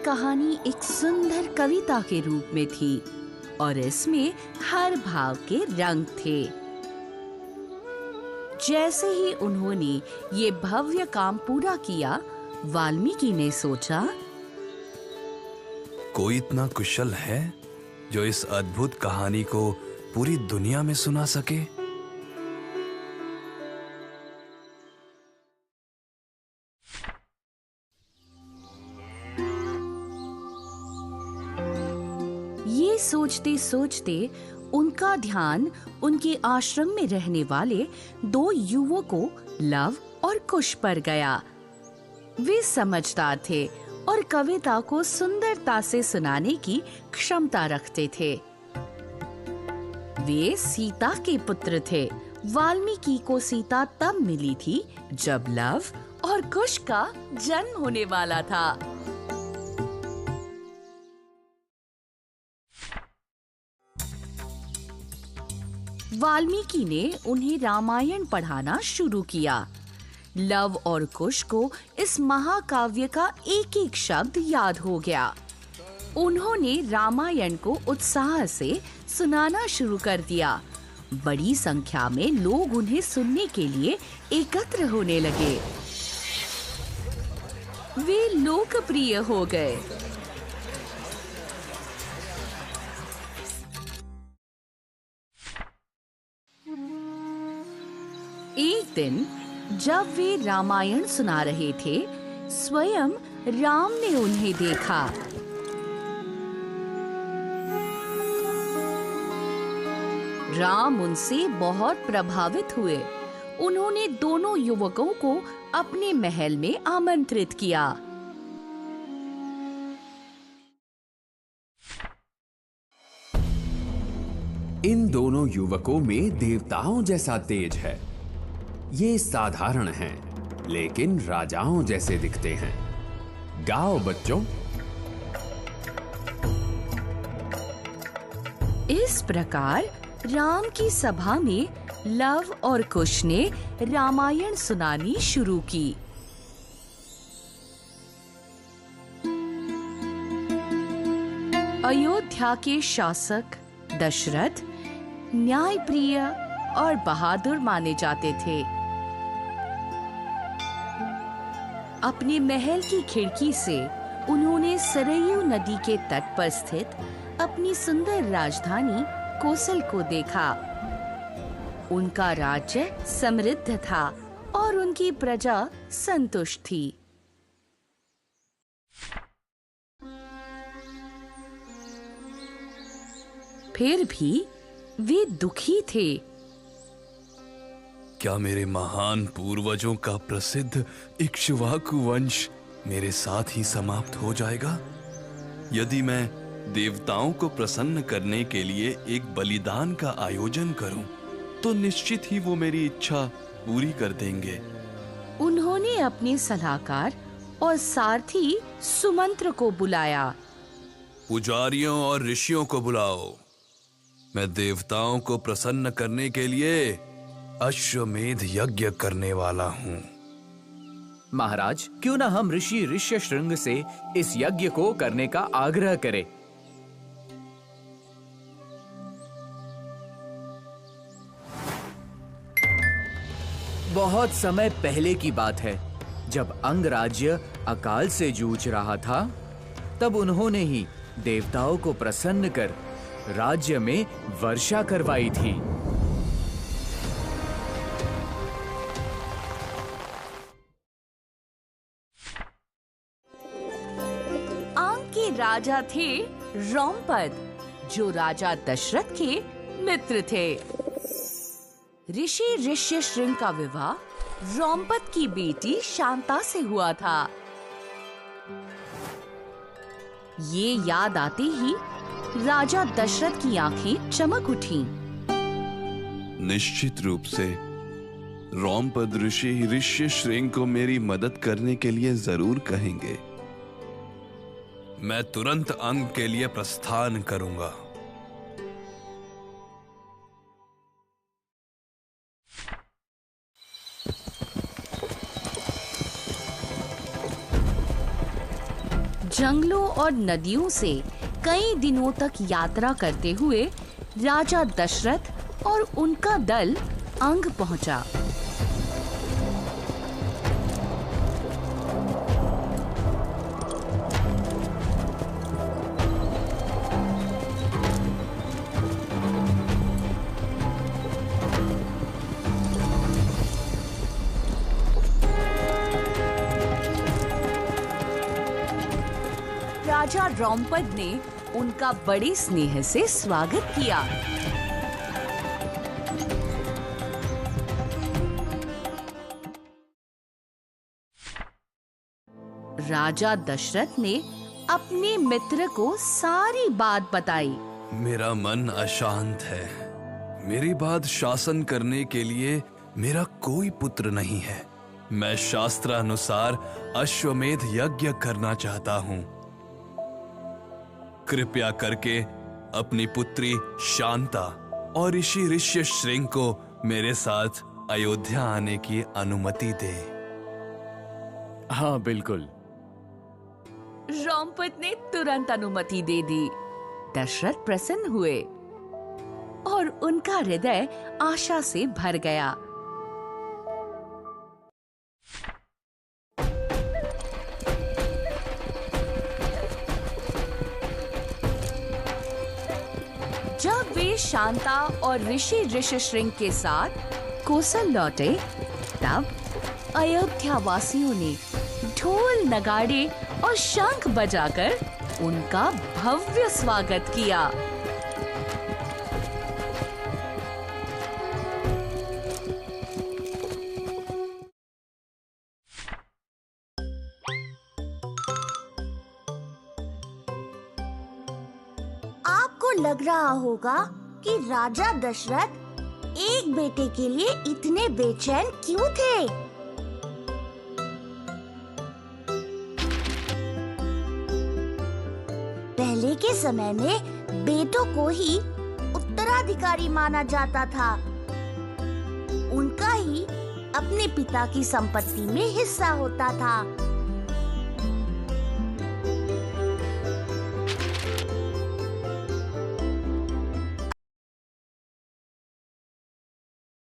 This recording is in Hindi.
कहानी एक सुंदर कविता के रूप में थी और इसमें हर भाव के रंग थे। जैसे ही उन्होंने ये भव्य काम पूरा किया, वाल्मीकि ने सोचा, कोई इतना कुशल है जो इस अद्भुत कहानी को पूरी दुनिया में सुना सके। ये सोचते सोचते उनका ध्यान उनके आश्रम में रहने वाले 2 युवकों लव और कुश पर गया। वे समझदार थे और कविता को सुंदरता से सुनाने की क्षमता रखते थे। वे सीता के पुत्र थे। वाल्मीकि को सीता तब मिली थी जब लव और कुश का जन्म होने वाला था। वाल्मीकि ने उन्हें रामायण पढ़ाना शुरू किया। लव और कुश को इस महाकाव्य का एक एक शब्द याद हो गया। उन्होंने रामायण को उत्साह से सुनाना शुरू कर दिया। बड़ी संख्या में लोग उन्हें सुनने के लिए एकत्र होने लगे। वे लोकप्रिय हो गए। एक दिन जब वे रामायण सुना रहे थे, स्वयं राम ने उन्हें देखा। राम उनसे बहुत प्रभावित हुए। उन्होंने दोनों युवकों को अपने महल में आमंत्रित किया। इन दोनों युवकों में देवताओं जैसा तेज है। ये साधारण हैं, लेकिन राजाओं जैसे दिखते हैं। गाओ बच्चों। इस प्रकार राम की सभा में लव और कुश ने रामायण सुनानी शुरू की। अयोध्या के शासक दशरथ न्यायप्रिय और बहादुर माने जाते थे। अपने महल की खिड़की से उन्होंने सरयू नदी के तट पर स्थित अपनी सुंदर राजधानी कोसल को देखा। उनका राज्य समृद्ध था और उनकी प्रजा संतुष्ट थी। फिर भी वे दुखी थे। क्या मेरे महान पूर्वजों का प्रसिद्ध इक्ष्वाकु वंश मेरे साथ ही समाप्त हो जाएगा? यदि मैं देवताओं को प्रसन्न करने के लिए एक बलिदान का आयोजन करूं, तो निश्चित ही वो मेरी इच्छा पूरी कर देंगे। उन्होंने अपने सलाहकार और सारथी सुमंत्र को बुलाया। पुजारियों और ऋषियों को बुलाओ। मैं देवताओं को प्रसन्न करने के लिए अश्वमेध यज्ञ करने वाला हूँ। महाराज, क्यों ना हम ऋषि ऋष्यशृंग से इस यज्ञ को करने का आग्रह करें। बहुत समय पहले की बात है, जब अंगराज्य अकाल से जूझ रहा था, तब उन्होंने ही देवताओं को प्रसन्न कर राज्य में वर्षा करवाई थी। राजा थे रोमपद, जो राजा दशरथ के मित्र थे। ऋषि ऋष्यशृंग का विवाह रोमपद की बेटी शांता से हुआ था। ये याद आते ही राजा दशरथ की आंखें चमक उठीं। निश्चित रूप से रोमपद ऋषि ऋष्यशृंग को मेरी मदद करने के लिए जरूर कहेंगे। मैं तुरंत अंग के लिए प्रस्थान करूंगा। जंगलों और नदियों से कई दिनों तक यात्रा करते हुए राजा दशरथ और उनका दल अंग पहुंचा। राजा द्रौपद ने उनका बड़े स्नेह से स्वागत किया। राजा दशरथ ने अपने मित्र को सारी बात बताई। मेरा मन अशांत है। मेरी बाद शासन करने के लिए मेरा कोई पुत्र नहीं है। मैं शास्त्रानुसार अश्वमेध यज्ञ करना चाहता हूँ। कृपया करके अपनी पुत्री शांता और ऋषि ऋष्यशृंग को मेरे साथ अयोध्या आने की अनुमति दे। हाँ बिल्कुल। द्रौपद ने तुरंत अनुमति दे दी। दशरथ प्रसन्न हुए और उनका हृदय आशा से भर गया। जब वे शांता और ऋषि ऋष्यशृंग के साथ कोसल लौटे, तब अयोध्या वासियों ने ढोल नगाड़े और शंख बजाकर उनका भव्य स्वागत किया। आपको लग रहा होगा कि राजा दशरथ एक बेटे के लिए इतने बेचैन क्यों थे? पहले के समय में बेटों को ही उत्तराधिकारी माना जाता था। उनका ही अपने पिता की संपत्ति में हिस्सा होता था।